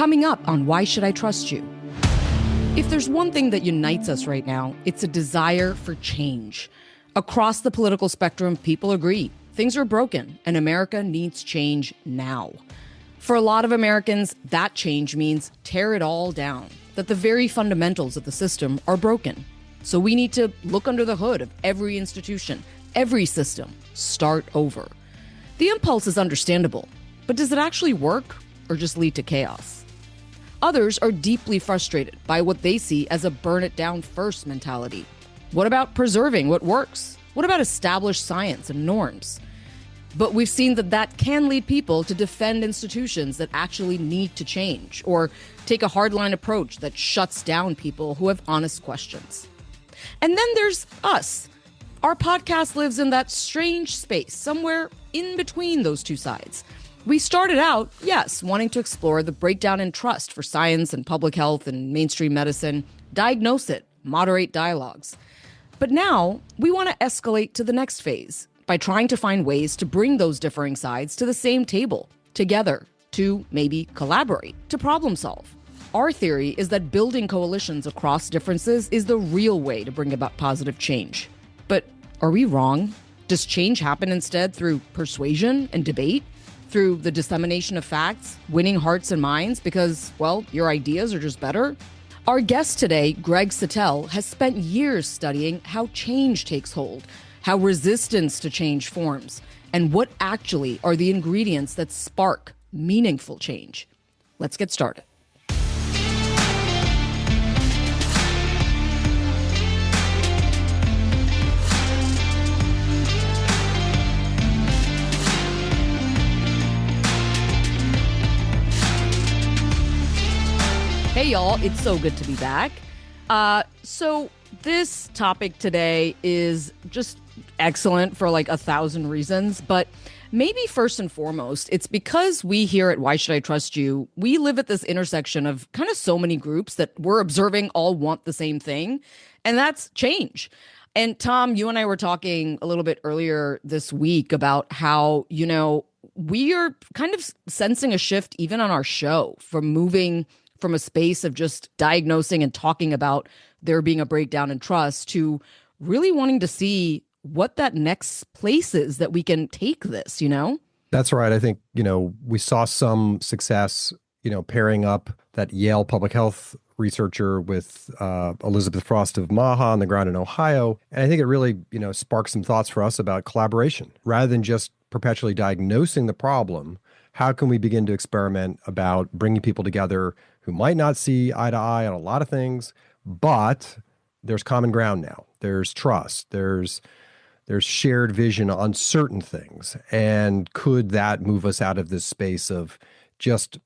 Coming up on Why Should I Trust You? If there's one thing that unites us right now, it's a desire for change. Across the political spectrum, people agree things are broken and America needs change now. For a lot of Americans, that change means tear it all down, that the very fundamentals of the system are broken. So we need to look under the hood of every institution, every system, start over. The impulse is understandable, but does it actually work or just lead to chaos? Others are deeply frustrated by what they see as a burn it down first mentality. What about preserving what works? What about established science and norms? But we've seen that can lead people to defend institutions that actually need to change, or take a hardline approach that shuts down people who have honest questions. And then there's us. Our podcast lives in that strange space, somewhere in between those two sides. We started out, yes, wanting to explore the breakdown in trust for science and public health and mainstream medicine, diagnose it, moderate dialogues. But now we want to escalate to the next phase by trying to find ways to bring those differing sides to the same table, together, to maybe collaborate, to problem solve. Our theory is that building coalitions across differences is the real way to bring about positive change. But are we wrong? Does change happen instead through persuasion and debate? Through the dissemination of facts, winning hearts and minds because, well, your ideas are just better? Our guest today, Greg Satell, has spent years studying how change takes hold, how resistance to change forms, and what actually are the ingredients that spark meaningful change. Let's get started. Hey, y'all, it's so good to be back. So this topic today is just excellent for like 1,000 reasons, but maybe first and foremost, it's because we here at Why Should I Trust You, we live at this intersection of kind of so many groups that we're observing all want the same thing, and that's change. And Tom, you and I were talking a little bit earlier this week about how, we are kind of sensing a shift even on our show from moving from a space of just diagnosing and talking about there being a breakdown in trust to really wanting to see what that next place is that we can take this, That's right. I think, we saw some success, pairing up that Yale public health researcher with Elizabeth Frost of MAHA on the ground in Ohio. And I think it really, sparked some thoughts for us about collaboration. Rather than just perpetually diagnosing the problem, how can we begin to experiment about bringing people together who might not see eye to eye on a lot of things, but there's common ground now. There's trust. There's shared vision on certain things. And could that move us out of this space of just,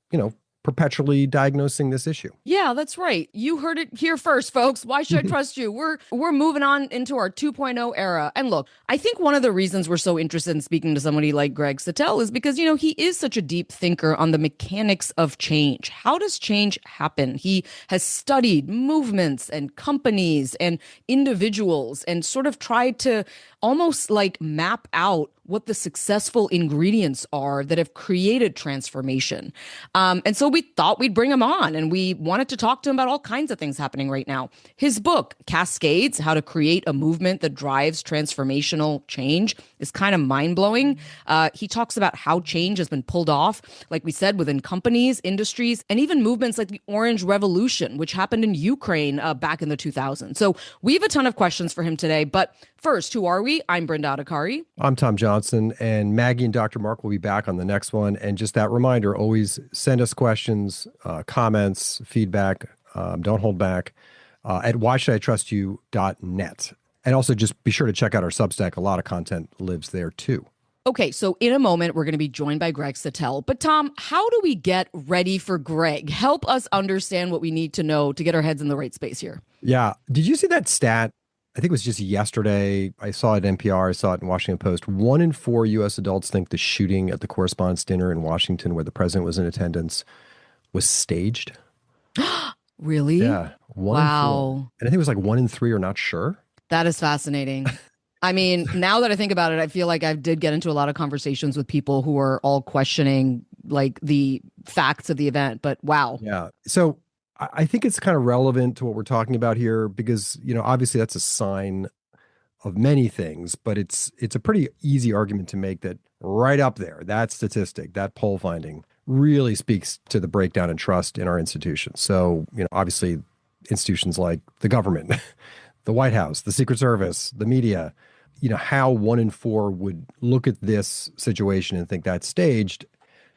perpetually diagnosing this issue? Yeah, that's right. You heard it here first, folks. Why should I trust you? We're moving on into our 2.0 era. And look, I think one of the reasons we're so interested in speaking to somebody like Greg Satell is because, he is such a deep thinker on the mechanics of change. How does change happen? He has studied movements and companies and individuals and sort of tried to almost like map out what the successful ingredients are that have created transformation. And so we thought we'd bring him on, and we wanted to talk to him about all kinds of things happening right now. His book, Cascades, How to Create a Movement That Drives Transformational Change, is kind of mind-blowing. He talks about how change has been pulled off, like we said, within companies, industries, and even movements like the Orange Revolution, which happened in Ukraine back in the 2000s. So we have a ton of questions for him today, but first, who are we? I'm Brenda Adhikari. I'm Tom Johnson, and Maggie and Dr. Mark will be back on the next one. And just that reminder, always send us questions, comments, feedback. Don't hold back at whyshoulditrustyou.net. And also just be sure to check out our Substack. A lot of content lives there too. Okay, so in a moment, we're going to be joined by Greg Satell. But Tom, how do we get ready for Greg? Help us understand what we need to know to get our heads in the right space here. Yeah. Did you see that stat? I think it was just yesterday. I saw it at NPR. I saw it in Washington Post. 1 in 4 U.S. adults think the shooting at the Correspondents' Dinner in Washington, where the president was in attendance, was staged. Really? Yeah. 1 in 4. And I think it was like 1 in 3 are not sure. That is fascinating. I mean, now that I think about it, I feel like I did get into a lot of conversations with people who are all questioning like the facts of the event. But wow. Yeah. So I think it's kind of relevant to what we're talking about here because, obviously that's a sign of many things, but it's a pretty easy argument to make that right up there, that statistic, that poll finding really speaks to the breakdown in trust in our institutions. So, obviously institutions like the government, the White House, the Secret Service, the media, how 1 in 4 would look at this situation and think that's staged,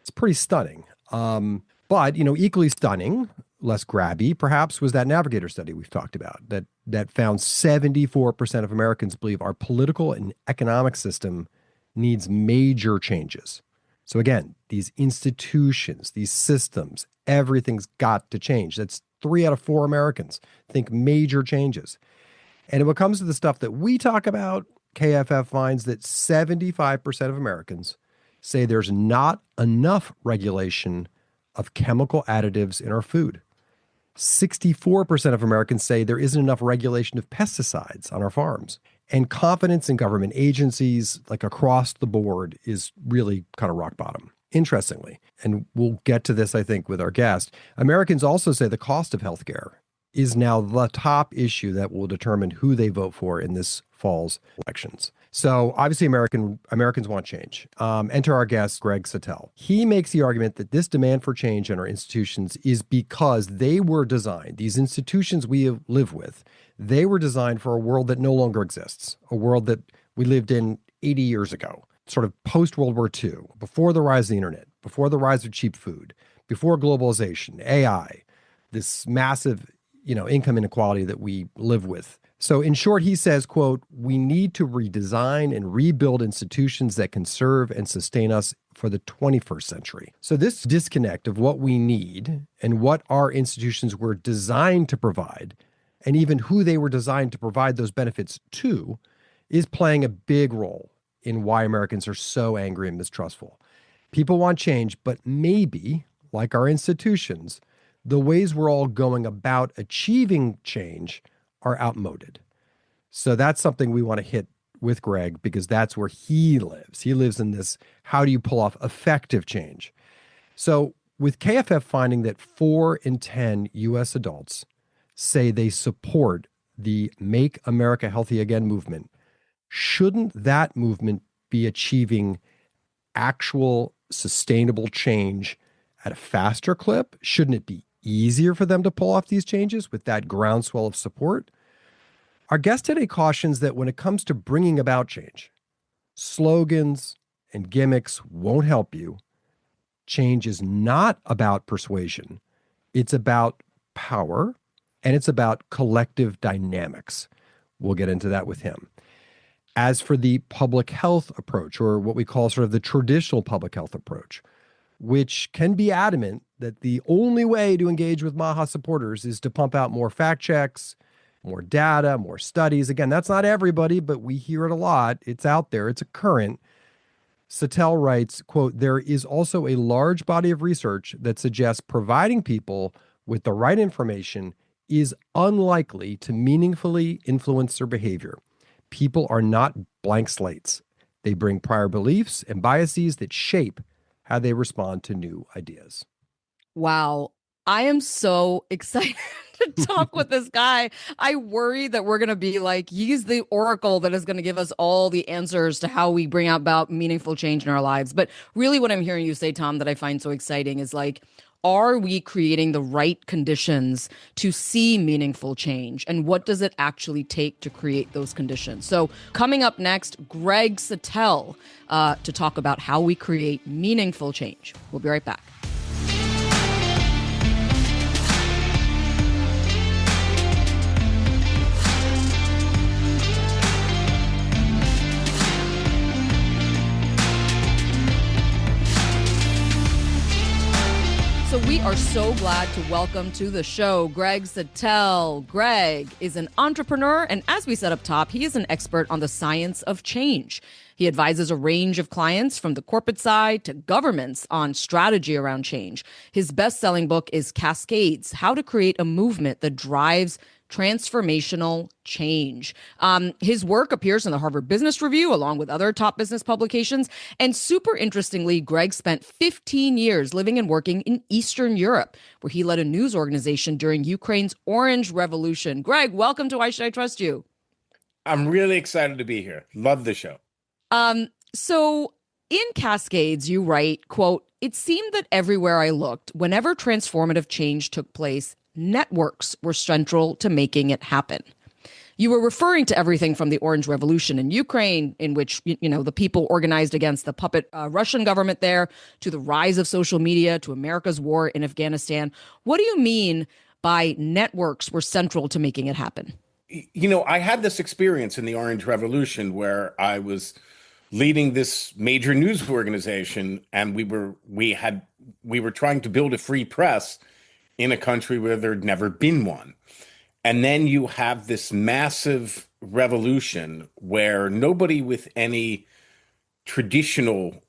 it's pretty stunning. But equally stunning, less grabby, perhaps, was that Navigator study we've talked about that found 74% of Americans believe our political and economic system needs major changes. So again, these institutions, these systems, everything's got to change. That's 3 out of 4 Americans think major changes. And when it comes to the stuff that we talk about, KFF finds that 75% of Americans say there's not enough regulation of chemical additives in our food. 64% of Americans say there isn't enough regulation of pesticides on our farms. And confidence in government agencies, like across the board, is really kind of rock bottom. Interestingly, and we'll get to this, I think, with our guest, Americans also say the cost of healthcare is now the top issue that will determine who they vote for in this fall's elections. So obviously Americans want change. Enter our guest, Greg Satell. He makes the argument that this demand for change in our institutions is because they were designed, these institutions we live with, they were designed for a world that no longer exists, a world that we lived in 80 years ago, sort of post-World War II, before the rise of the internet, before the rise of cheap food, before globalization, AI, this massive income inequality that we live with. So in short, he says, quote, we need to redesign and rebuild institutions that can serve and sustain us for the 21st century. So this disconnect of what we need and what our institutions were designed to provide, and even who they were designed to provide those benefits to, is playing a big role in why Americans are so angry and mistrustful. People want change, but maybe, like our institutions, the ways we're all going about achieving change are outmoded. So that's something we want to hit with Greg because that's where he lives. He lives in this, how do you pull off effective change? So with KFF finding that 4 in 10 U.S. adults say they support the Make America Healthy Again movement, shouldn't that movement be achieving actual sustainable change at a faster clip? Shouldn't it be easier for them to pull off these changes with that groundswell of support? Our guest today cautions that when it comes to bringing about change, slogans and gimmicks won't help you. Change is not about persuasion. It's about power, and it's about collective dynamics. We'll get into that with him. As for the public health approach, or what we call sort of the traditional public health approach, which can be adamant that the only way to engage with MAHA supporters is to pump out more fact checks, more data, more studies. Again, that's not everybody, but we hear it a lot. It's out there. It's a current. Satell writes, quote, there is also a large body of research that suggests providing people with the right information is unlikely to meaningfully influence their behavior. People are not blank slates. They bring prior beliefs and biases that shape how they respond to new ideas. Wow. I am so excited to talk with this guy. I worry that we're going to be like, he's the oracle that is going to give us all the answers to how we bring about meaningful change in our lives. But really what I'm hearing you say, Tom, that I find so exciting is like, are we creating the right conditions to see meaningful change? And what does it actually take to create those conditions? So coming up next, Greg Satell to talk about how we create meaningful change. We'll be right back. So we are so glad to welcome to the show Greg Satell. Greg is an entrepreneur, and as we said up top, he is an expert on the science of change. He advises a range of clients from the corporate side to governments on strategy around change. His best-selling book is Cascades: How to Create a Movement That Drives Transformational Change. His work appears in the Harvard Business Review along with other top business publications. And super interestingly, Greg spent 15 years living and working in Eastern Europe, where he led a news organization during Ukraine's Orange Revolution. Greg, welcome to Why Should I Trust You? I'm really excited to be here. Love the show. So in Cascades, you write, quote, "It seemed that everywhere I looked, whenever transformative change took place, networks were central to making it happen." You were referring to everything from the Orange Revolution in Ukraine, in which, the people organized against the puppet Russian government there, to the rise of social media, to America's war in Afghanistan. What do you mean by networks were central to making it happen? I had this experience in the Orange Revolution where I was leading this major news organization, and we were trying to build a free press in a country where there'd never been one. And then you have this massive revolution where nobody with any traditional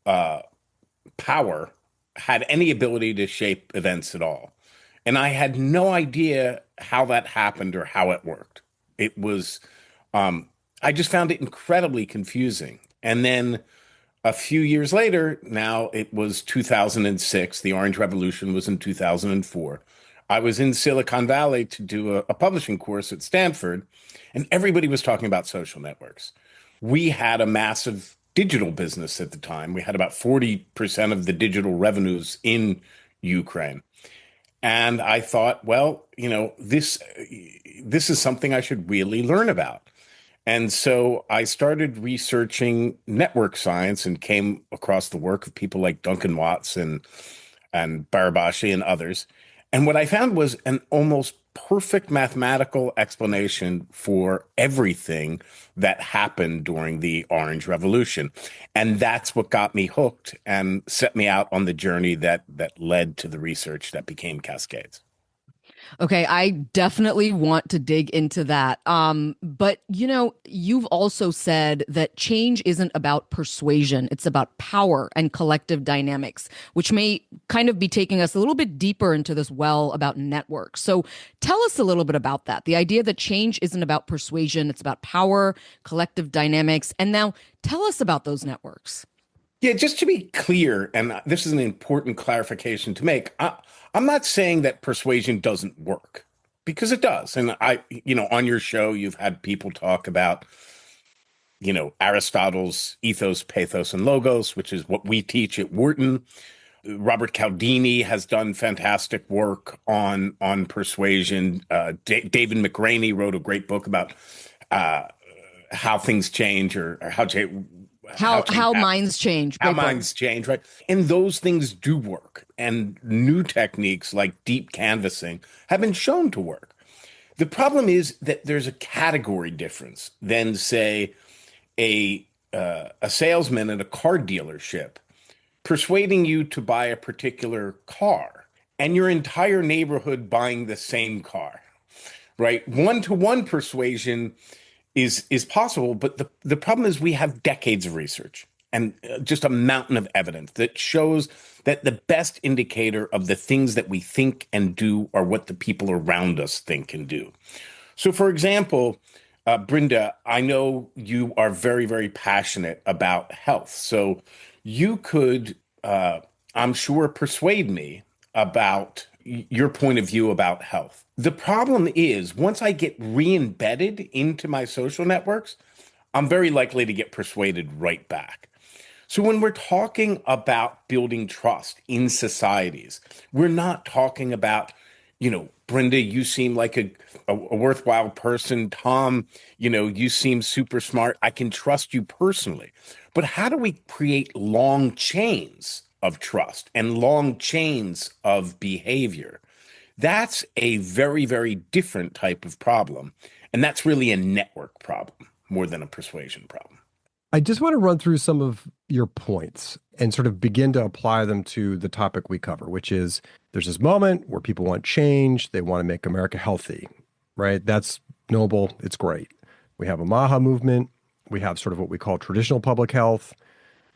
power had any ability to shape events at all. And I had no idea how that happened or how it worked. It was, I just found it incredibly confusing. And then a few years later, now it was 2006, the Orange Revolution was in 2004. I was in Silicon Valley to do a publishing course at Stanford, and everybody was talking about social networks. We had a massive digital business at the time. We had about 40% of the digital revenues in Ukraine. And I thought, well, this is something I should really learn about. And so I started researching network science and came across the work of people like Duncan Watts and Barabashi and others. And what I found was an almost perfect mathematical explanation for everything that happened during the Orange Revolution. And that's what got me hooked and set me out on the journey that led to the research that became Cascades. Okay, I definitely want to dig into that. But you've also said that change isn't about persuasion. It's about power and collective dynamics, which may kind of be taking us a little bit deeper into this well about networks. So tell us a little bit about that. The idea that change isn't about persuasion, it's about power, collective dynamics. And now tell us about those networks. Yeah, just to be clear, and this is an important clarification to make, I'm not saying that persuasion doesn't work, because it does. And on your show, you've had people talk about, Aristotle's ethos, pathos, and logos, which is what we teach at Wharton. Robert Cialdini has done fantastic work on persuasion. David McRaney wrote a great book about how things change or how minds change. How minds change, right? And those things do work. And new techniques like deep canvassing have been shown to work. The problem is that there's a category difference than, say, a salesman at a car dealership persuading you to buy a particular car and your entire neighborhood buying the same car, right? One-to-one persuasion is possible, but the problem is we have decades of research and just a mountain of evidence that shows that the best indicator of the things that we think and do are what the people around us think and do. So, for example, Brenda, I know you are very, very passionate about health. So you could, I'm sure, persuade me about your point of view about health. The problem is, once I get re-embedded into my social networks, I'm very likely to get persuaded right back. So when we're talking about building trust in societies, we're not talking about, Brenda, you seem like a worthwhile person. Tom, you seem super smart. I can trust you personally. But how do we create long chains of trust and long chains of behavior? That's a very, very different type of problem. And that's really a network problem more than a persuasion problem. I just want to run through some of your points and sort of begin to apply them to the topic we cover, which is there's this moment where people want change. They want to make America healthy, right? That's noble. It's great. We have a MAHA movement. We have sort of what we call traditional public health.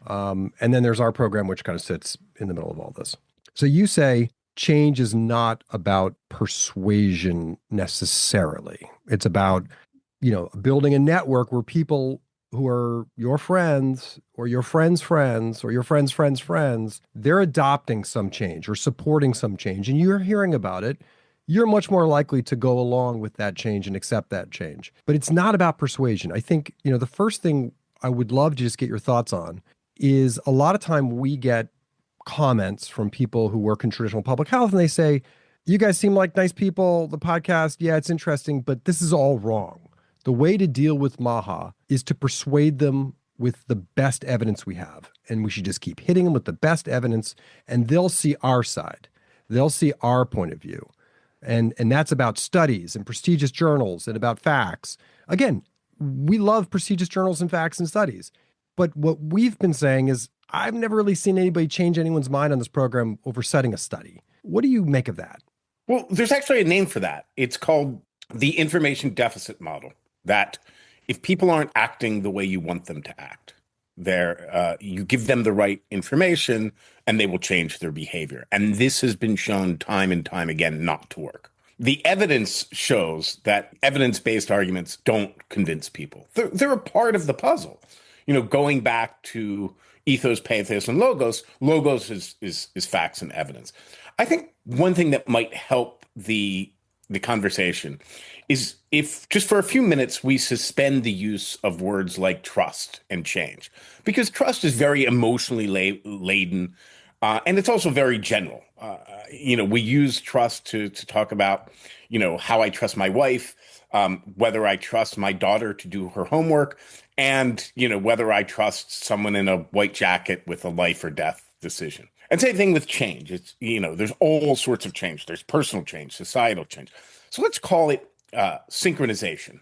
And then there's our program, which kind of sits in the middle of all this. So you say change is not about persuasion necessarily. It's about, building a network where people who are your friends or your friends' friends or your friends' friends' friends, they're adopting some change or supporting some change, and you're hearing about it. You're much more likely to go along with that change and accept that change. But it's not about persuasion. I think, the first thing I would love to just get your thoughts on is a lot of time we get comments from people who work in traditional public health, and they say, you guys seem like nice people. The podcast, yeah, it's interesting, but this is all wrong. The way to deal with MAHA is to persuade them with the best evidence we have. And we should just keep hitting them with the best evidence, and they'll see our side. They'll see our point of view. And that's about studies and prestigious journals and about facts. Again, we love prestigious journals and facts and studies. But what we've been saying is, I've never really seen anybody change anyone's mind on this program over citing a study. What do you make of that? Well, there's actually a name for that. It's called the information deficit model. That if people aren't acting the way you want them to act, you give them the right information and they will change their behavior. And this has been shown time and time again not to work. The evidence shows that evidence-based arguments don't convince people. They're a part of the puzzle. Going back to ethos, pathos, and logos, logos is facts and evidence. I think one thing that might help the conversation is if just for a few minutes we suspend the use of words like trust and change, because trust is very emotionally laden, and it's also very general. We use trust to talk about, how I trust my wife, whether I trust my daughter to do her homework, and whether I trust someone in a white jacket with a life or death decision. And same thing with change. It's, there's all sorts of change. There's personal change, societal change. So let's call it synchronization,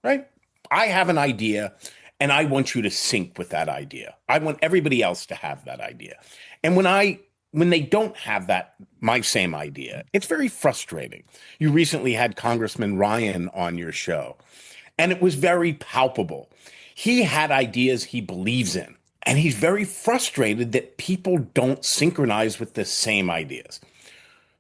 right? I have an idea and I want you to sync with that idea. I want everybody else to have that idea. And when they don't have my same idea, it's very frustrating. You recently had Congressman Ryan on your show, and it was very palpable. He had ideas he believes in, and he's very frustrated that people don't synchronize with the same ideas.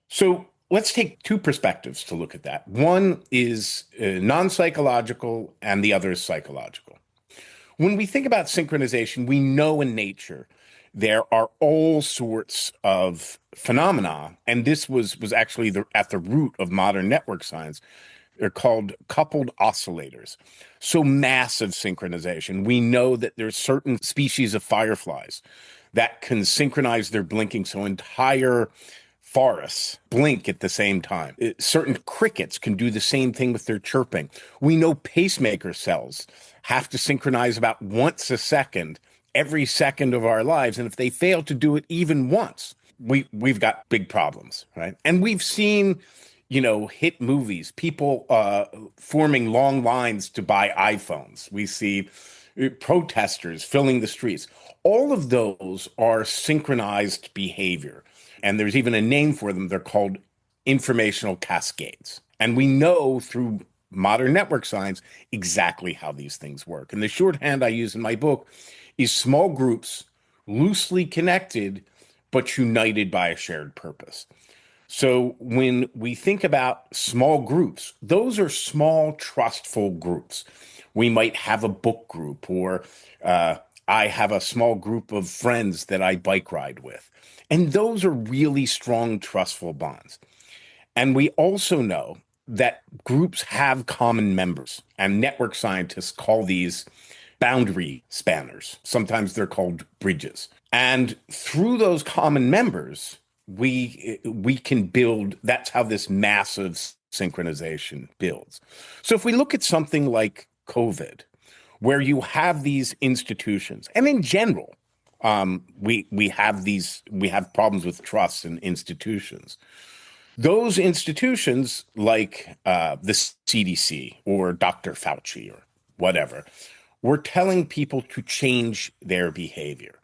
So let's take two perspectives to look at that. One is non-psychological and the other is psychological. When we think about synchronization, we know in nature there are all sorts of phenomena, and this was actually at the root of modern network science. They're called coupled oscillators. So massive synchronization. We know that there's certain species of fireflies that can synchronize their blinking so entire forests blink at the same time. Certain crickets can do the same thing with their chirping. We know pacemaker cells have to synchronize about once a second, every second of our lives. And if they fail to do it even once, we've got big problems, right? And we've seen hit movies, people forming long lines to buy iPhones. We see protesters filling the streets. All of those are synchronized behavior. And there's even a name for them. They're called informational cascades. And we know through modern network science exactly how these things work. And the shorthand I use in my book is small groups loosely connected, but united by a shared purpose. So when we think about small groups, those are small, trustful groups. We might have a book group, or I have a small group of friends that I bike ride with. And those are really strong, trustful bonds. And we also know that groups have common members, and network scientists call these boundary spanners. Sometimes they're called bridges. And through those common members, we can build, that's how this massive synchronization builds. So if we look at something like COVID, where you have these institutions, and in general, we have problems with trust in institutions. Those institutions, like the CDC or Dr. Fauci or whatever, were telling people to change their behavior.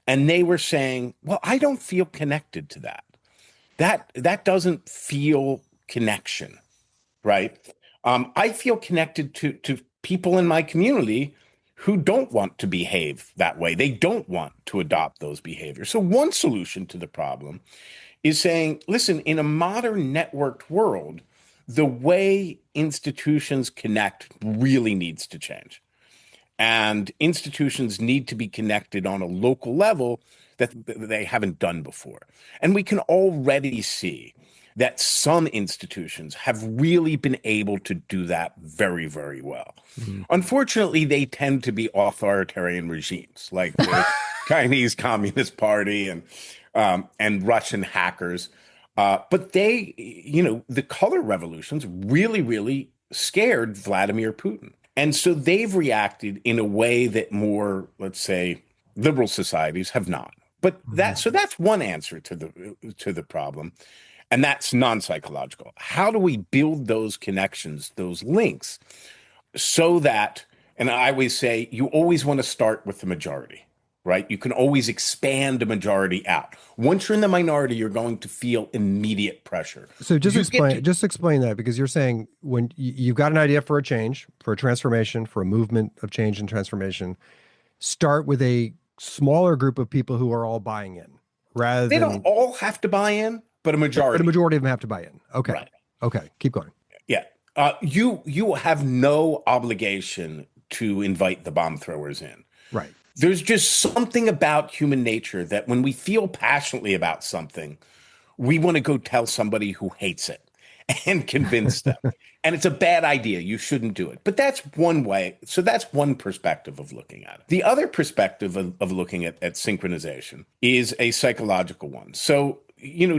And they were saying, well, I don't feel connected to that. That doesn't feel connection, right? I feel connected to people in my community who don't want to behave that way. They don't want to adopt those behaviors. So one solution to the problem is saying, listen, in a modern networked world, the way institutions connect really needs to change. And institutions need to be connected on a local level that they haven't done before. And we can already see that some institutions have really been able to do that very, very well. Mhm. Unfortunately, they tend to be authoritarian regimes like the Chinese Communist Party and Russian hackers. But they, the color revolutions really, really scared Vladimir Putin. And so they've reacted in a way that more, let's say, liberal societies have not. But Mhm. that's one answer to the problem, and that's non-psychological. How do we build those connections, those links, so that, and I always say, you always want to start with the majority, right? You can always expand a majority out. Once you're in the minority, you're going to feel immediate pressure. So You get to just explain that, because you're saying when you've got an idea for a change, for a transformation, for a movement of change and transformation, start with a smaller group of people who are all buying in, rather They don't than, all have to buy in, but a but a majority. majority of them have to buy in. Okay. Right. Okay. Keep going. Yeah. You have no obligation to invite the bomb throwers in. Right. There's just something about human nature that when we feel passionately about something, we want to go tell somebody who hates it and convince them. And it's a bad idea. You shouldn't do it. But that's one way. So that's one perspective of looking at it. The other perspective of looking at synchronization is a psychological one. So,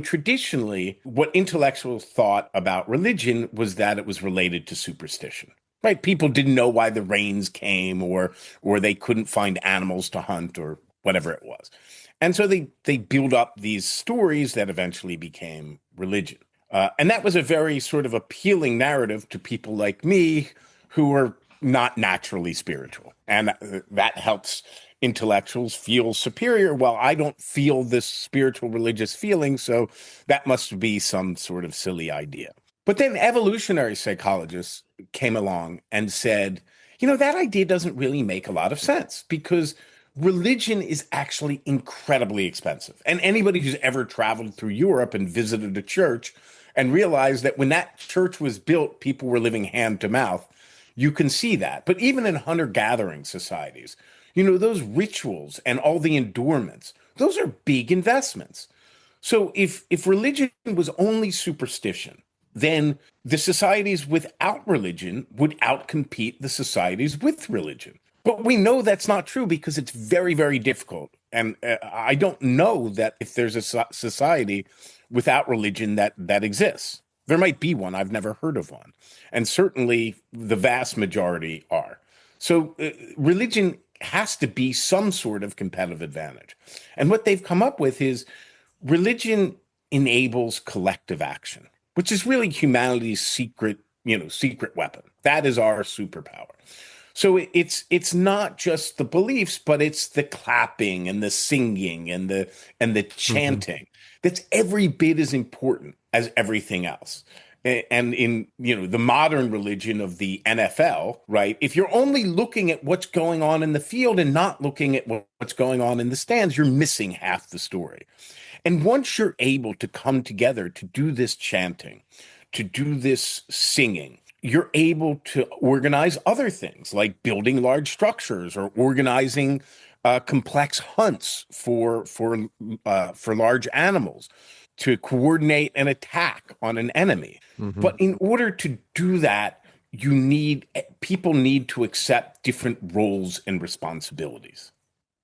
traditionally, what intellectuals thought about religion was that it was related to superstition. Right? People didn't know why the rains came, or they couldn't find animals to hunt, or whatever it was. And so they build up these stories that eventually became religion. And that was a very sort of appealing narrative to people like me who are not naturally spiritual. And that helps intellectuals feel superior. Well, I don't feel this spiritual religious feeling, so that must be some sort of silly idea. But then evolutionary psychologists came along and said, that idea doesn't really make a lot of sense, because religion is actually incredibly expensive. And anybody who's ever traveled through Europe and visited a church and realized that when that church was built, people were living hand to mouth, you can see that. But even in hunter-gathering societies, those rituals and all the endowments, those are big investments. So if religion was only superstition, then the societies without religion would outcompete the societies with religion. But we know that's not true, because it's very, very difficult. And I don't know that if there's a society without religion that exists. There might be one. I've never heard of one. And certainly the vast majority are. So religion has to be some sort of competitive advantage. And what they've come up with is religion enables collective action, which is really humanity's secret weapon. That is our superpower. So it's not just the beliefs, but it's the clapping and the singing and the Mhm. chanting. That's every bit as important as everything else. And in the modern religion of the NFL, right? If you're only looking at what's going on in the field and not looking at what's going on in the stands, you're missing half the story. And once you're able to come together to do this chanting, to do this singing, you're able to organize other things like building large structures or organizing complex hunts for large animals, to coordinate an attack on an enemy. Mhm. But in order to do that, people need to accept different roles and responsibilities.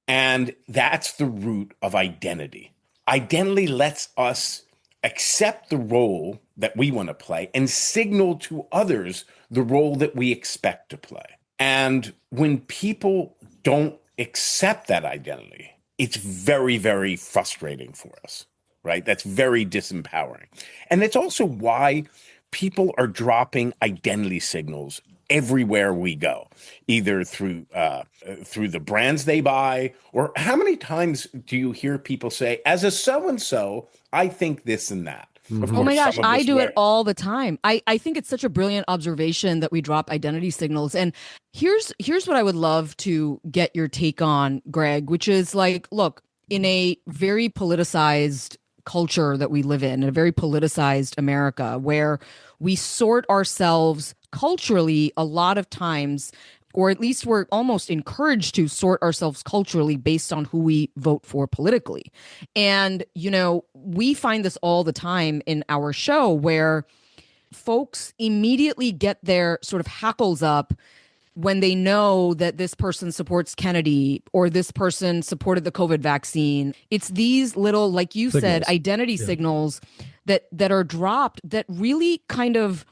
And that's the root of identity. Identity lets us accept the role that we want to play and signal to others the role that we expect to play. And when people don't accept that identity, it's very, very frustrating for us, right? That's very disempowering. And it's also why people are dropping identity signals everywhere we go, either through the brands they buy, or how many times do you hear people say, as a so and so, I think this and that. Of Oh Mhm. my course, gosh, some of I this do it way. all the time. I think it's such a brilliant observation that we drop identity signals. And here's what I would love to get your take on, Greg, which is like, look, in a very politicized culture that we live in a very politicized America, where we sort ourselves culturally a lot of times, or at least we're almost encouraged to sort ourselves culturally based on who we vote for politically. And, we find this all the time in our show where folks immediately get their sort of hackles up when they know that this person supports Kennedy or this person supported the COVID vaccine. It's these little, like you said, identity signals that are dropped that really kind of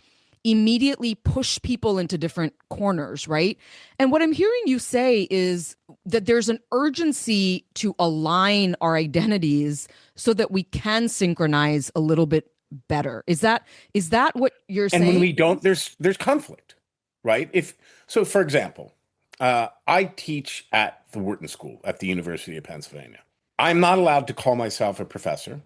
immediately push people into different corners, right? And what I'm hearing you say is that there's an urgency to align our identities so that we can synchronize a little bit better. Is that what you're saying? And when we don't, there's conflict, right? So, for example, I teach at the Wharton School at the University of Pennsylvania. I'm not allowed to call myself a professor.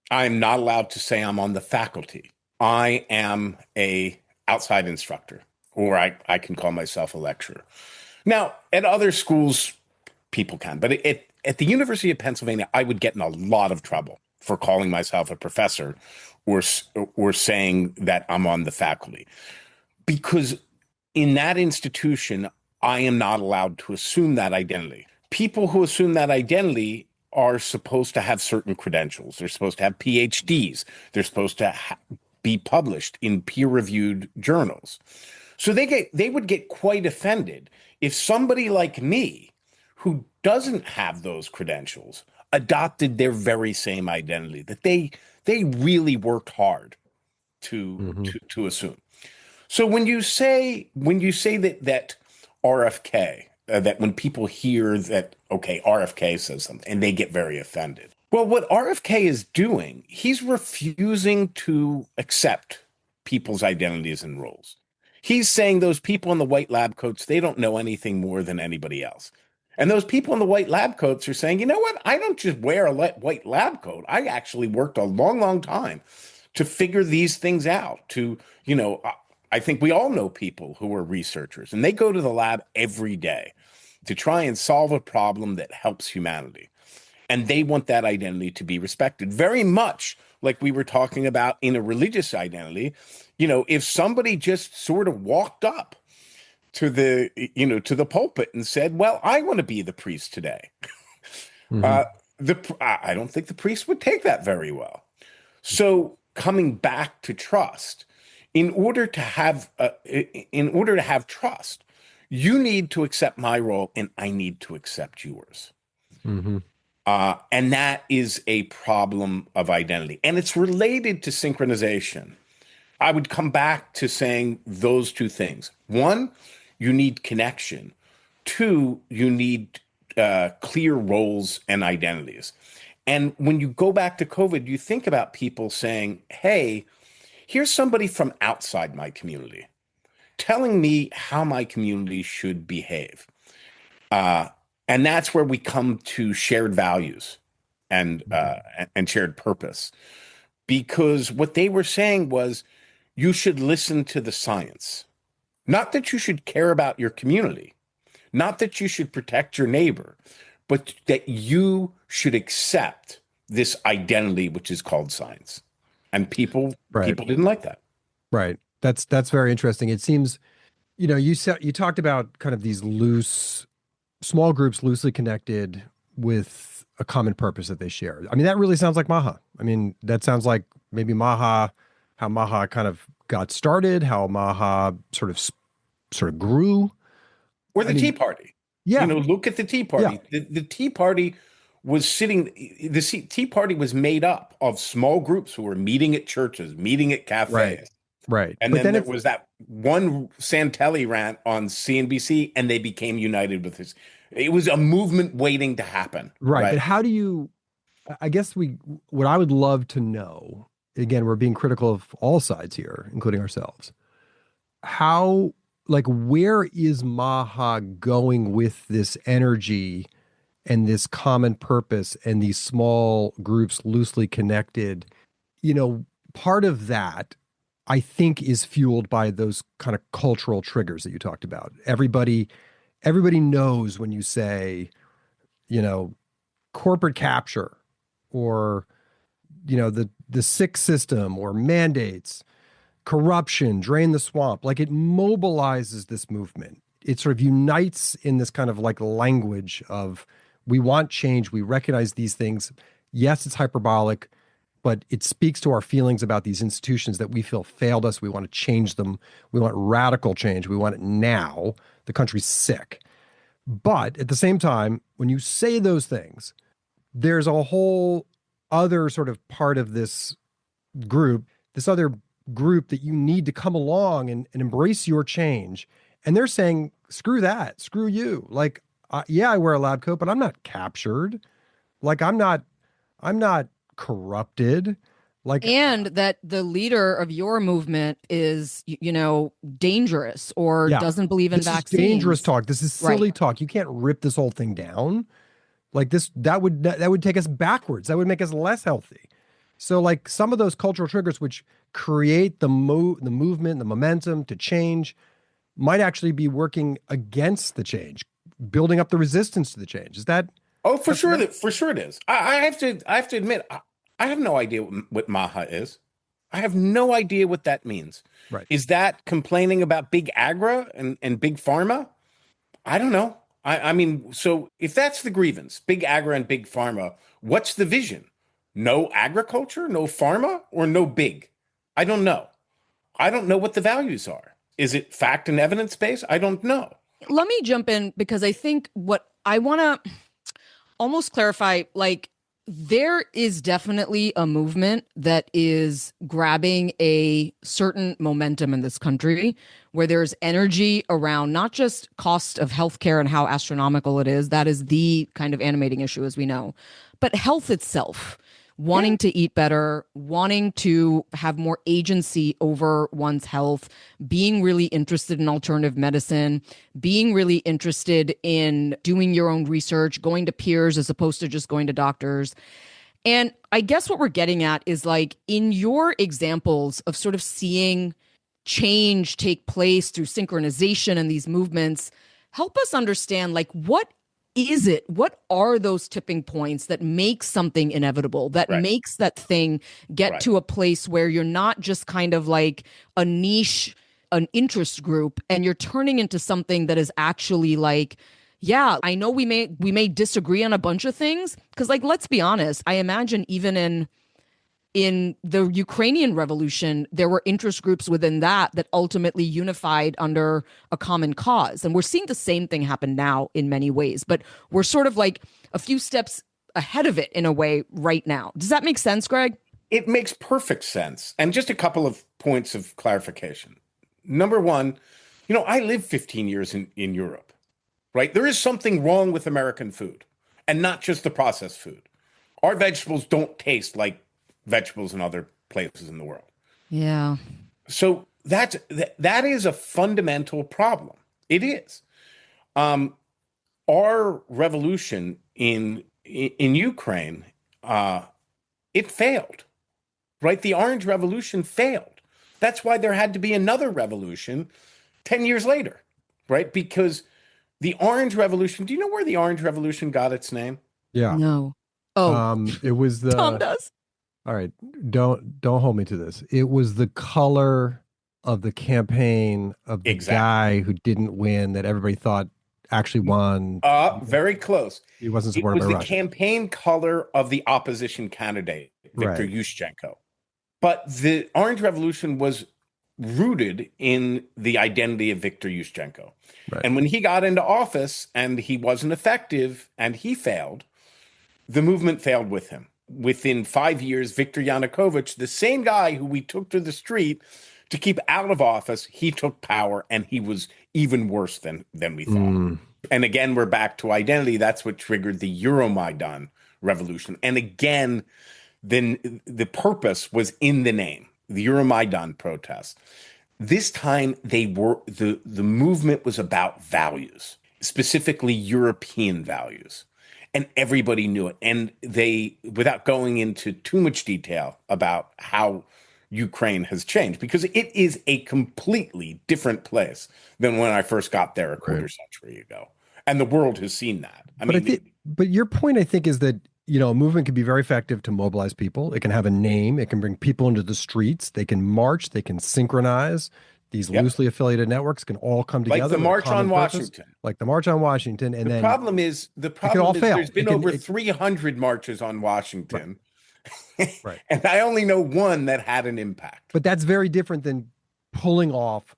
I'm not allowed to say I'm on the faculty. I am a outside instructor, or I can call myself a lecturer. Now, at other schools, people can, but at the University of Pennsylvania, I would get in a lot of trouble for calling myself a professor or saying that I'm on the faculty, because in that institution, I am not allowed to assume that identity. People who assume that identity are supposed to have certain credentials. They're supposed to have PhDs. They're supposed to be published in peer-reviewed journals. So they would get quite offended if somebody like me, who doesn't have those credentials, adopted their very same identity that they really worked hard to assume. So when you say that RFK, that when people hear that, okay, RFK says something and they get very offended. Well, what RFK is doing, he's refusing to accept people's identities and roles. He's saying those people in the white lab coats, they don't know anything more than anybody else. And those people in the white lab coats are saying, you know what? I don't just wear a white lab coat. I actually worked a long, long time to figure these things out. I think we all know people who are researchers, and they go to the lab every day to try and solve a problem that helps humanity. And they want that identity to be respected, very much like we were talking about in a religious identity. If somebody just sort of walked up to the pulpit and said, well, I want to be the priest today. I don't think the priest would take that very well. So coming back to trust, in order to have trust, you need to accept my role and I need to accept yours. And that is a problem of identity. And it's related to synchronization. I would come back to saying those two things. One, you need connection. Two, you need clear roles and identities. And when you go back to COVID, you think about people saying, hey, here's somebody from outside my community telling me how my community should behave. And that's where we come to shared values and shared purpose. Because what they were saying was, you should listen to the science. Not that you should care about your community, not that you should protect your neighbor, but that you should accept this identity, which is called science. And people didn't like that. Right. That's very interesting. It seems, you talked about kind of these small groups loosely connected with a common purpose that they share. I mean, that really sounds like MAHA. I mean, that sounds like maybe MAHA, how MAHA kind of got started, how MAHA sort of grew. Or the Tea Party. Yeah. Look at the Tea Party. Yeah. The Tea Party was Tea Party was made up of small groups who were meeting at churches, meeting at cafes. Right. And then there was that one Santelli rant on CNBC, and they became united with his. It was a movement waiting to happen. Right. But how do you, I guess what I would love to know, again, we're being critical of all sides here, including ourselves. Where is MAHA going with this energy and this common purpose and these small groups loosely connected? Part of that, I think, is fueled by those kind of cultural triggers that you talked about. Everybody knows when you say, corporate capture or the sick system or mandates, corruption, drain the swamp. Like, it mobilizes this movement. It sort of unites in this kind of like language of, we want change. We recognize these things. Yes, it's hyperbolic, but it speaks to our feelings about these institutions that we feel failed us. We want to change them. We want radical change. We want it now. The country's sick. But at the same time, when you say those things, there's a whole other sort of part of this other group that you need to come along and embrace your change. And they're saying, screw that, screw you. Like, yeah, I wear a lab coat, but I'm not captured. Like, I'm not corrupted. Like, And that the leader of your movement is, dangerous or yeah, doesn't believe in this is vaccines. dangerous talk. This is silly talk. You can't rip this whole thing down. Like this, that would take us backwards. That would make us less healthy. So like some of those cultural triggers which create the movement, the momentum to change might actually be working against the change, building up the resistance to the change. Is that? Oh, for sure. For sure it is. I have to admit, I have no idea what MAHA is. I have no idea what that means. Right. Is that complaining about big agri and big pharma? I don't know. I mean, so if that's the grievance, big agri and big pharma, what's the vision? No agriculture, no pharma, or no big? I don't know. I don't know what the values are. Is it fact and evidence based? I don't know. Let me jump in because I think what I want to almost clarify, like, there is definitely a movement that is grabbing a certain momentum in this country where there's energy around not just cost of healthcare and how astronomical it is. That is the kind of animating issue, as we know, but health itself, wanting to eat better, wanting to have more agency over one's health, being really interested in alternative medicine, being really interested in doing your own research, going to peers as opposed to just going to doctors. And I guess what we're getting at is, like, in your examples of sort of seeing change take place through synchronization and these movements, help us understand, like, what is it? What are those tipping points that make something inevitable, that makes that thing get to a place where you're not just kind of like a niche, an interest group, and you're turning into something that is actually like, yeah, I know we may disagree on a bunch of things, because, like, let's be honest, I imagine even in the Ukrainian revolution, there were interest groups within that ultimately unified under a common cause. And we're seeing the same thing happen now in many ways, but we're sort of like a few steps ahead of it in a way right now. Does that make sense, Greg? It makes perfect sense. And just a couple of points of clarification. Number one, I lived 15 years in Europe, right? There is something wrong with American food, and not just the processed food. Our vegetables don't taste like vegetables in other places in the world. Yeah. So that is a fundamental problem. It is. Our revolution in Ukraine, it failed, right? The Orange Revolution failed. That's why there had to be another revolution 10 years later, right? Because the Orange Revolution, do you know where the Orange Revolution got its name? Yeah. No. Oh, it was the Tom does. All right, don't hold me to this. It was the color of the campaign of the guy who didn't win that everybody thought actually won. Very close. He wasn't supported by Russia. It Russia. was the campaign color of the opposition candidate, Viktor Yushchenko. But the Orange Revolution was rooted in the identity of Viktor Yushchenko. Right. And when he got into office and he wasn't effective and he failed, the movement failed with him. Within 5 years, Viktor Yanukovych, the same guy who we took to the street to keep out of office, he took power, and he was even worse than we thought. And again, we're back to identity. That's what triggered the Euromaidan revolution. And again, then the purpose was in the name, the Euromaidan protest. This time, the movement was about values, specifically European values. And everybody knew it. And they, without going into too much detail about how Ukraine has changed, because it is a completely different place than when I first got there a quarter century ago. And the world has seen that. But your point, I think, is that a movement can be very effective to mobilize people. It can have a name. It can bring people into the streets. They can march. They can synchronize. These Yep. loosely affiliated networks can all come Like together the with a March common on purpose, Washington. like the March on Washington. And The then problem is it can all fail. there's been over 300 marches on Right. Washington, Right. and I only know one that had an impact. But that's very different than pulling off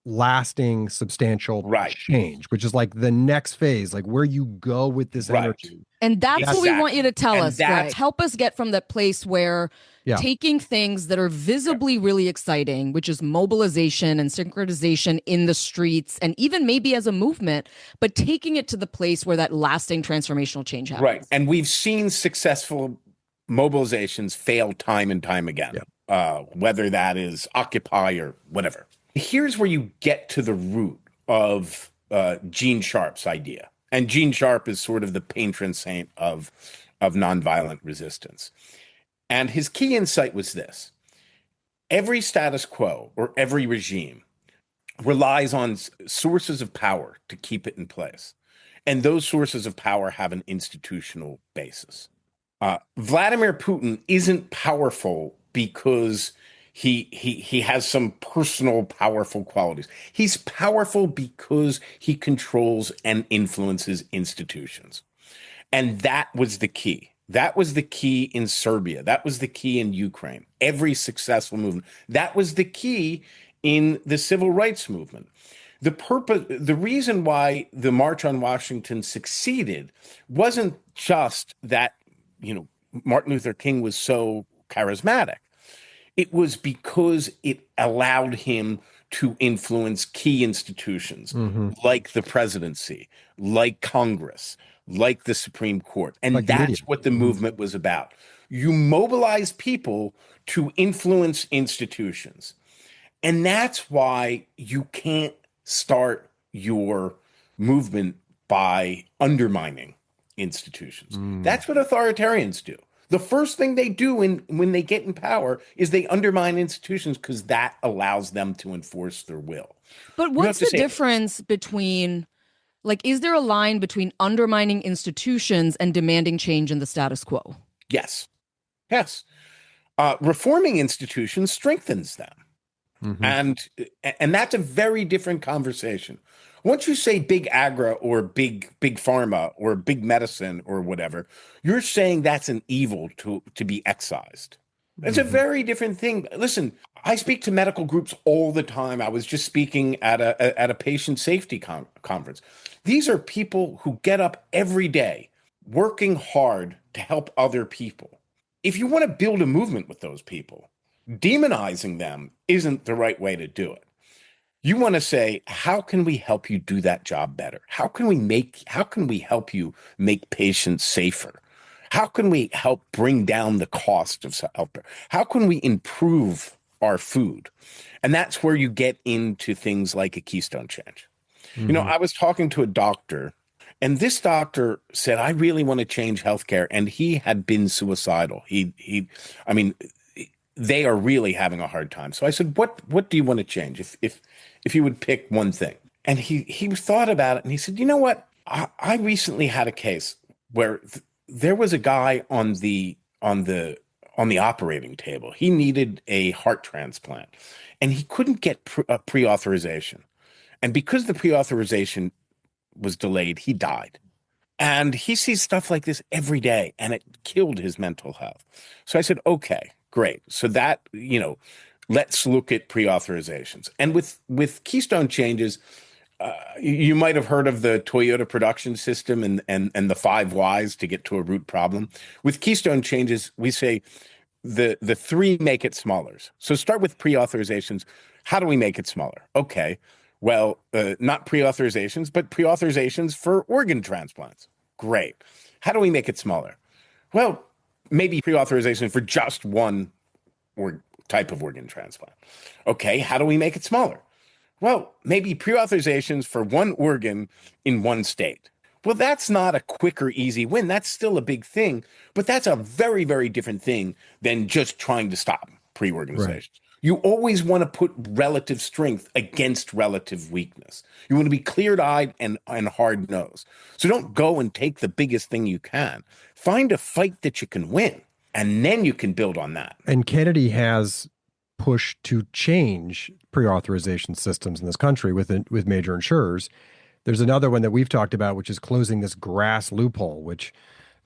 lasting, substantial Right. change, which is like the next phase, like where you go with this Right. energy. And that's what we want you to tell And us, Greg. Help us get from that place where taking things that are visibly really exciting, which is mobilization and synchronization in the streets, and even maybe as a movement, but taking it to the place where that lasting transformational change happens. Right. And we've seen successful mobilizations fail time and time again, whether that is Occupy or whatever. Here's where you get to the root of Gene Sharp's idea. And Gene Sharp is sort of the patron saint of nonviolent resistance. And his key insight was this: every status quo or every regime relies on sources of power to keep it in place. And those sources of power have an institutional basis. Vladimir Putin isn't powerful because he has some personal powerful qualities. He's powerful because he controls and influences institutions. And that was the key. That was the key in Serbia. That was the key in Ukraine. Every successful movement. That was the key in the civil rights movement. The reason why the March on Washington succeeded wasn't just that, Martin Luther King was so charismatic. It was because it allowed him to influence key institutions like the presidency, like Congress, like the Supreme Court. And like that's what the movement was about. You mobilize people to influence institutions. And that's why you can't start your movement by undermining institutions. That's what authoritarians do. The first thing they do when they get in power is they undermine institutions because that allows them to enforce their will. But what's the difference between, is there a line between undermining institutions and demanding change in the status quo? Yes. Yes. Reforming institutions strengthens them. And that's a very different conversation. Once you say big agri or big pharma or big medicine or whatever, you're saying that's an evil to be excised. It's a very different thing. Listen, I speak to medical groups all the time. I was just speaking at a patient safety conference. These are people who get up every day working hard to help other people. If you want to build a movement with those people, demonizing them isn't the right way to do it. You want to say, how can we help you do that job better? How can we help you make patients safer? How can we help bring down the cost of healthcare? How can we improve our food? And that's where you get into things like a Keystone Change. I was talking to a doctor, and this doctor said, I really want to change healthcare. And he had been suicidal. They are really having a hard time. So I said, what do you want to change if you would pick one thing? And he thought about it, and he said, you know what? I recently had a case where there was a guy on the operating table. He needed a heart transplant, and he couldn't get pre-authorization. And because the pre-authorization was delayed, he died. And he sees stuff like this every day, and it killed his mental health. So I said, okay, great. So that, let's look at pre-authorizations. And with Keystone Changes, you might have heard of the Toyota production system and the 5 whys to get to a root problem. With Keystone Changes, we say the 3 make it smaller. So start with pre-authorizations. How do we make it smaller? Okay. Well, not pre-authorizations, but pre-authorizations for organ transplants. Great. How do we make it smaller? Well, maybe pre-authorization for just one type of organ transplant. Okay. How do we make it smaller? Well, maybe pre-authorizations for one organ in one state. Well, that's not a quick or easy win. That's still a big thing, but that's a very, very different thing than just trying to stop pre-organizations. You always want to put relative strength against relative weakness. You want to be clear-eyed and hard-nosed. So don't go and take the biggest thing you can. Find a fight that you can win, and then you can build on that. And Kennedy has pushed to change pre-authorization systems in this country with major insurers. There's another one that we've talked about, which is closing this grass loophole, which,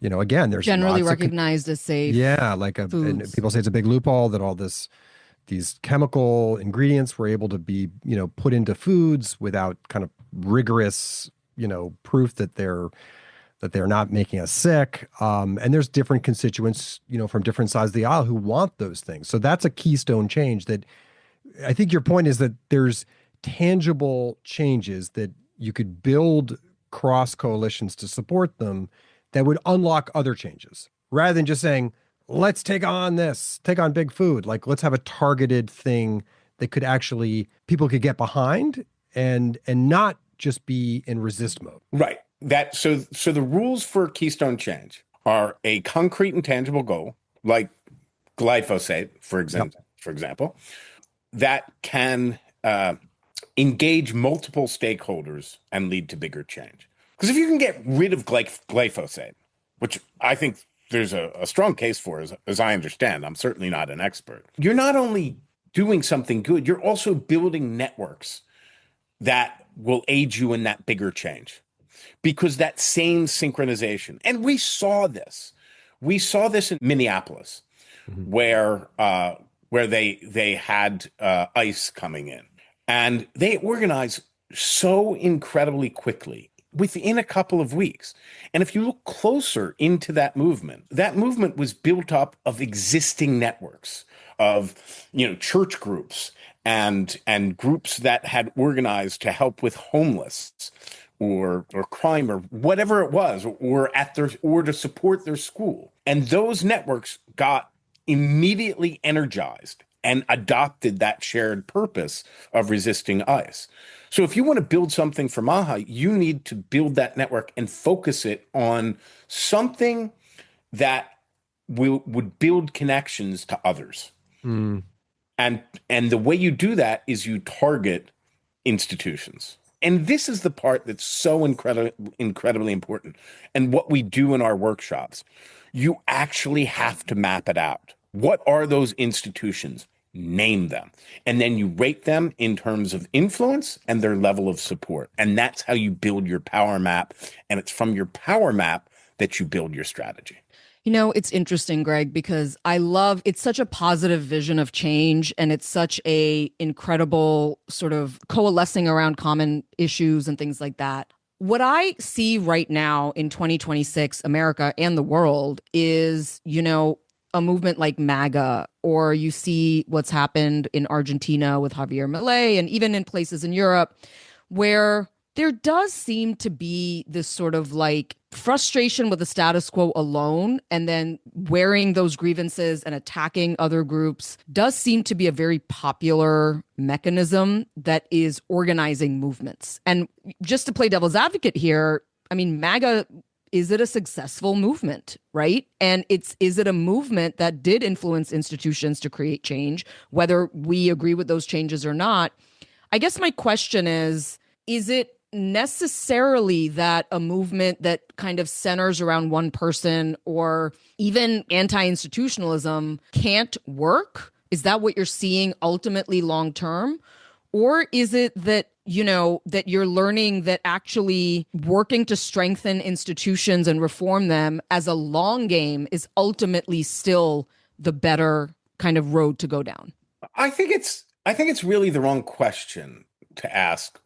again, there's generally lots recognized as safe. Yeah, and people say it's a big loophole that these chemical ingredients were able to be, put into foods without kind of rigorous, proof that they're not making us sick. And there's different constituents, from different sides of the aisle who want those things. So that's a keystone change that I think your point is that there's tangible changes that you could build cross coalitions to support them that would unlock other changes rather than just saying, let's take on big food. Like, let's have a targeted thing that could actually, people could get behind and not just be in resist mode. Right. So the rules for keystone change are a concrete and tangible goal, like glyphosate, for example, that can engage multiple stakeholders and lead to bigger change. Because if you can get rid of glyphosate, which I think there's a strong case for, as I understand, I'm certainly not an expert, you're not only doing something good, you're also building networks that will aid you in that bigger change. Because that same synchronization, and we saw this in Minneapolis, where they had ICE coming in, and they organized so incredibly quickly within a couple of weeks. And if you look closer into that movement was built up of existing networks of, church groups and groups that had organized to help with homeless or crime or whatever it was, or to support their school. And those networks got immediately energized and adopted that shared purpose of resisting ICE. So if you want to build something for MAHA, you need to build that network and focus it on something that would build connections to others. And the way you do that is you target institutions. And this is the part that's so incredibly important. And what we do in our workshops, you actually have to map it out. What are those institutions? Name them. And then you rate them in terms of influence and their level of support. And that's how you build your power map. And it's from your power map that you build your strategy. It's interesting, Greg, because it's such a positive vision of change, and it's such a incredible sort of coalescing around common issues and things like that. What I see right now in 2026, America and the world is, a movement like MAGA, or you see what's happened in Argentina with Javier Milei, and even in places in Europe where there does seem to be this sort of like frustration with the status quo alone, and then wearing those grievances and attacking other groups does seem to be a very popular mechanism that is organizing movements. And just to play devil's advocate here, I mean, MAGA, is it a successful movement, right? And is it a movement that did influence institutions to create change, whether we agree with those changes or not? I guess my question is it necessarily that a movement that kind of centers around one person or even anti-institutionalism can't work? Is that what you're seeing ultimately long term? Or is it that, that you're learning that actually working to strengthen institutions and reform them as a long game is ultimately still the better kind of road to go down? I think it's really the wrong question to ask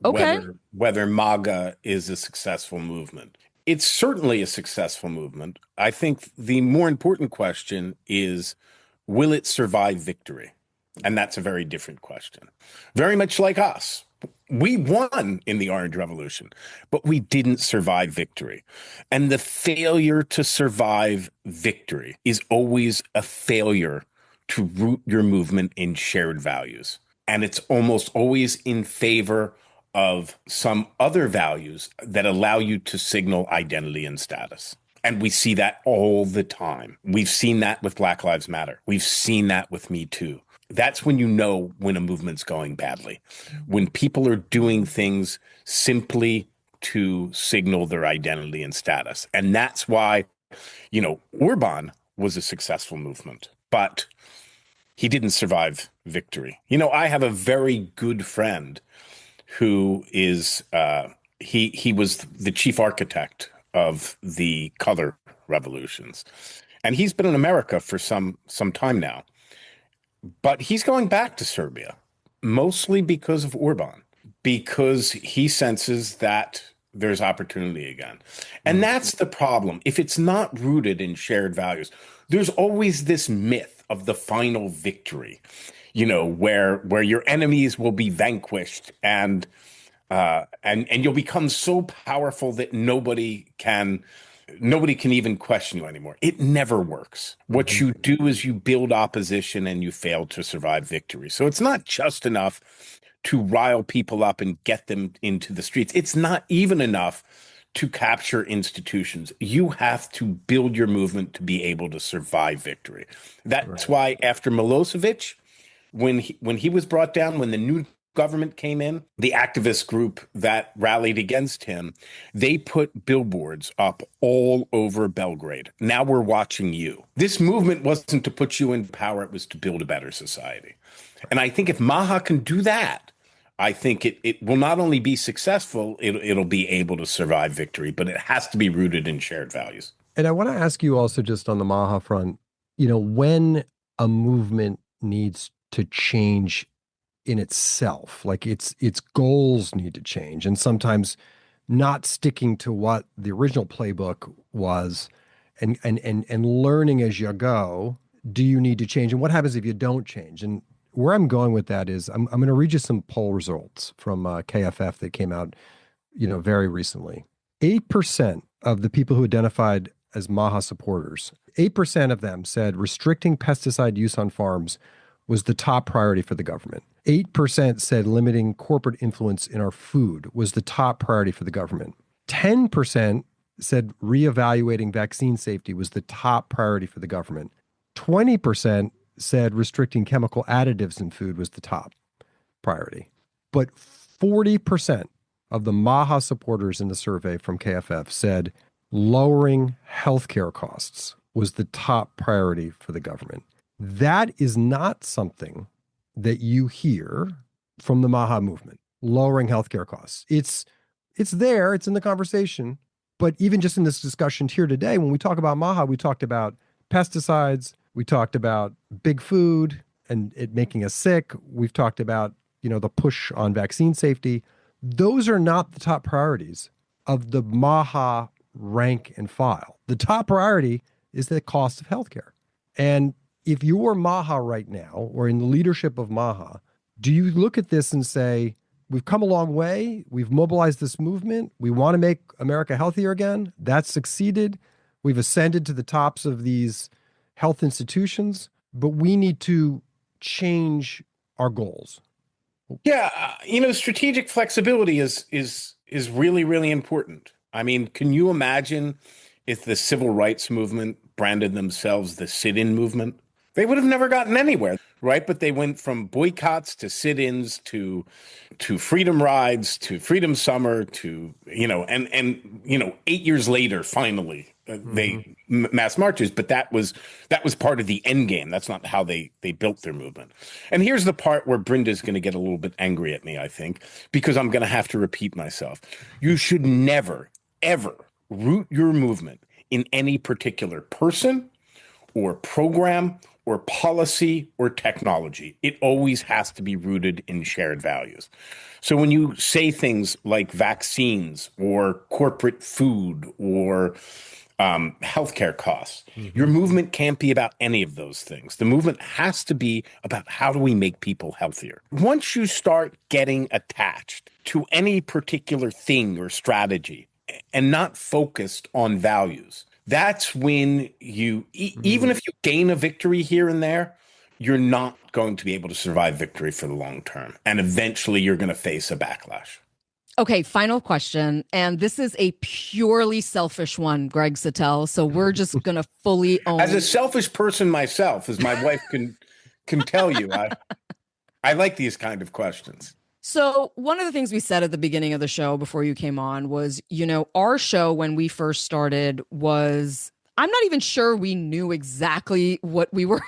whether MAGA is a successful movement. It's certainly a successful movement. I think the more important question is, will it survive victory? And that's a very different question. Very much like us. We won in the Orange Revolution, but we didn't survive victory. And the failure to survive victory is always a failure to root your movement in shared values. And it's almost always in favor of some other values that allow you to signal identity and status. And we see that all the time. We've seen that with Black Lives Matter. We've seen that with Me Too. That's when you know when a movement's going badly, when people are doing things simply to signal their identity and status. And that's why, Orban was a successful movement, but he didn't survive victory. I have a very good friend who is he was the chief architect of the color revolutions, and he's been in America for some time now. But he's going back to Serbia, mostly because of Orban, because he senses that there's opportunity again. And that's the problem. If it's not rooted in shared values, there's always this myth of the final victory, where your enemies will be vanquished and you'll become so powerful that nobody can even question you anymore. It never works. What you do is you build opposition and you fail to survive victory. So it's not just enough to rile people up and get them into the streets. It's not even enough to capture institutions. You have to build your movement to be able to survive victory. That's why after Milosevic, when he was brought down, when the new government came in, the activist group that rallied against him, they put billboards up all over Belgrade. Now we're watching you. This movement wasn't to put you in power, it was to build a better society. And I think if MAHA can do that, I think it will not only be successful, it'll be able to survive victory, but it has to be rooted in shared values. And I want to ask you also, just on the MAHA front, when a movement needs to change in itself, like its goals need to change, and sometimes not sticking to what the original playbook was, and learning as you go, do you need to change? And what happens if you don't change? And where I'm going with that is I'm going to read you some poll results from KFF that came out, very recently. 8% of the people who identified as MAHA supporters, 8% of them said restricting pesticide use on farms was the top priority for the government. 8% said limiting corporate influence in our food was the top priority for the government. 10% said reevaluating vaccine safety was the top priority for the government. 20% said restricting chemical additives in food was the top priority. But 40% of the MAHA supporters in the survey from KFF said lowering healthcare costs was the top priority for the government. That is not something that you hear from the MAHA movement, lowering healthcare costs. It's there, it's in the conversation. But even just in this discussion here today, when we talk about MAHA, we talked about pesticides, we talked about big food and it making us sick. We've talked about, the push on vaccine safety. Those are not the top priorities of the MAHA rank and file. The top priority is the cost of healthcare. And if you're MAHA right now, or in the leadership of MAHA, do you look at this and say, we've come a long way, we've mobilized this movement, we want to make America healthier again, that's succeeded, we've ascended to the tops of these health institutions, but we need to change our goals? Yeah, strategic flexibility is really, really important. I mean, can you imagine if the civil rights movement branded themselves the sit-in movement? They would have never gotten anywhere, right? But they went from boycotts to sit-ins to freedom rides to freedom summer to, and 8 years later, finally, they mass marches. But that was part of the end game. That's not how they built their movement. And here's the part where Brinda's going to get a little bit angry at me, I think, because I'm going to have to repeat myself. You should never, ever root your movement in any particular person or program or policy or technology. It always has to be rooted in shared values. So when you say things like vaccines or corporate food or healthcare costs, your movement can't be about any of those things. The movement has to be about how do we make people healthier. Once you start getting attached to any particular thing or strategy and not focused on values, that's when you, even if you gain a victory here and there, you're not going to be able to survive victory for the long term. And eventually you're going to face a backlash. Okay, final question. And this is a purely selfish one, Greg Satell. So we're just going to fully own. As a selfish person myself, as my wife can can tell you, I like these kind of questions. So one of the things we said at the beginning of the show before you came on was, our show when we first started was, I'm not even sure we knew exactly what we were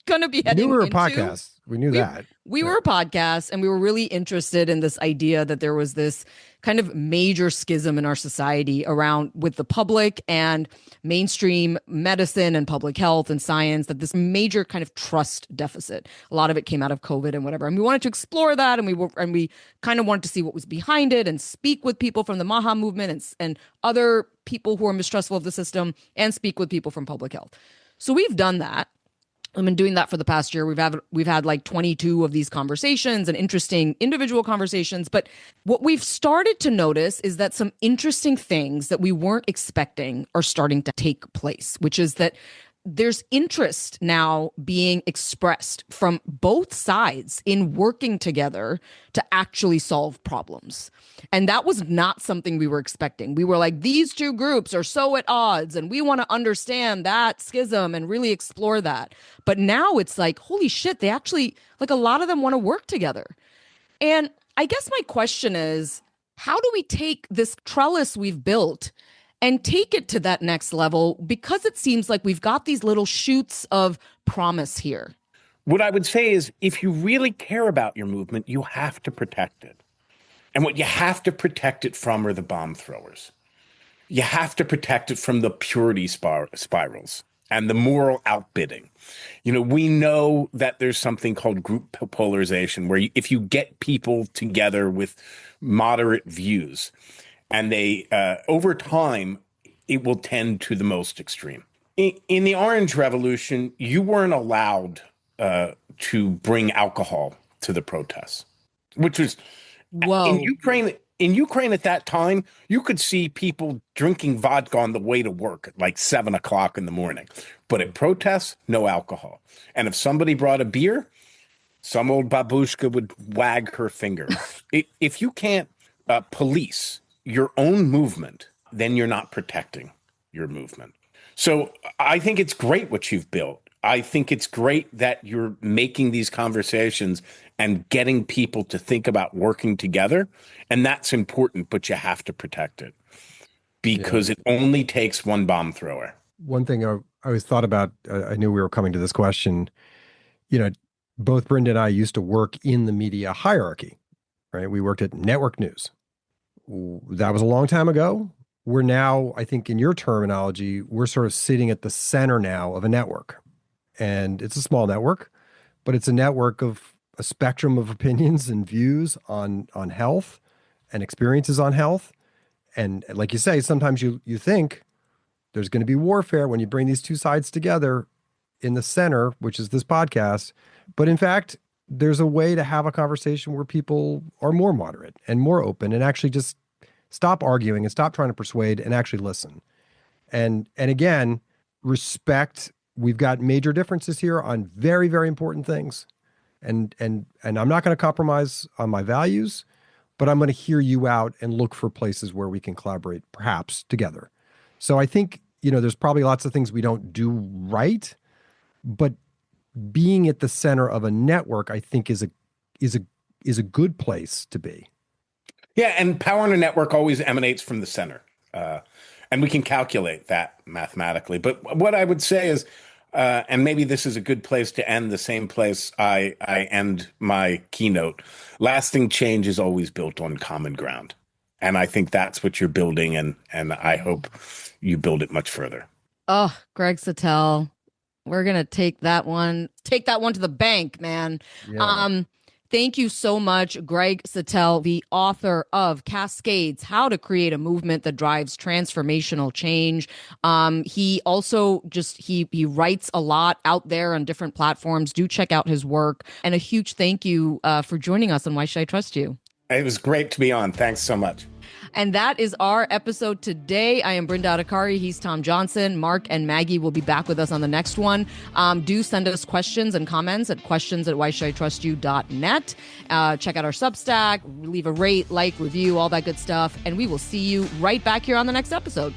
going to be heading We were a into. podcast. We knew that. We were a podcast, and we were really interested in this idea that there was this kind of major schism in our society around with the public and mainstream medicine and public health and science, that this major kind of trust deficit. A lot of it came out of COVID and whatever. And we wanted to explore that, and we kind of wanted to see what was behind it and speak with people from the MAHA movement and other people who are mistrustful of the system, and speak with people from public health. So we've done that. I've been doing that for the past year. We've had like 22 of these conversations and interesting individual conversations. But what we've started to notice is that some interesting things that we weren't expecting are starting to take place, which is that there's interest now being expressed from both sides in working together to actually solve problems. And that was not something we were expecting. We were like, these two groups are so at odds, and we want to understand that schism and really explore that. But now it's like, holy shit, they actually, like, a lot of them want to work together. And I guess my question is, how do we take this trellis we've built and take it to that next level? Because it seems like we've got these little shoots of promise here. What I would say is, if you really care about your movement, you have to protect it. And what you have to protect it from are the bomb throwers. You have to protect it from the purity spirals and the moral outbidding. We know that there's something called group polarization, where if you get people together with moderate views, and they, over time, it will tend to the most extreme. In the Orange Revolution, you weren't allowed to bring alcohol to the protests, which was in Ukraine. In Ukraine at that time, you could see people drinking vodka on the way to work at like 7 o'clock in the morning. But at protests, no alcohol. And if somebody brought a beer, some old babushka would wag her finger. If you can't police your own movement, then you're not protecting your movement. So I think it's great what you've built. I think it's great that you're making these conversations and getting people to think about working together. And that's important, but you have to protect it because it only takes one bomb thrower. One thing I always thought about, I knew we were coming to this question, both Brenda and I used to work in the media hierarchy, right? We worked at network news. That was a long time ago. We're now, I think in your terminology, we're sort of sitting at the center now of a network. And it's a small network, but it's a network of a spectrum of opinions and views on health and experiences on health. And like you say, sometimes you think there's going to be warfare when you bring these two sides together in the center, which is this podcast. But in fact, there's a way to have a conversation where people are more moderate and more open and actually just stop arguing and stop trying to persuade and actually listen. And again, respect. We've got major differences here on very, very important things. And I'm not going to compromise on my values, but I'm going to hear you out and look for places where we can collaborate, perhaps together. So I think, there's probably lots of things we don't do right, but being at the center of a network, I think is a good place to be. Yeah, and power in a network always emanates from the center, and we can calculate that mathematically. But what I would say is, and maybe this is a good place to end, the same place I end my keynote. Lasting change is always built on common ground, and I think that's what you're building, and I hope you build it much further. Oh, Greg Satell. We're going to take that one to the bank, man. Yeah. Thank you so much, Greg Satell, the author of Cascades, How to Create a Movement That Drives Transformational Change. He also he writes a lot out there on different platforms. Do check out his work. And a huge thank you for joining us on Why Should I Trust You? It was great to be on. Thanks so much. And that is our episode today. I am Brenda Adhikari. He's Tom Johnson. Mark and Maggie will be back with us on the next one. Do send us questions and comments at questions@whyshoulditrustyou.net. Check out our Substack, leave a rate, like, review, all that good stuff. And we will see you right back here on the next episode.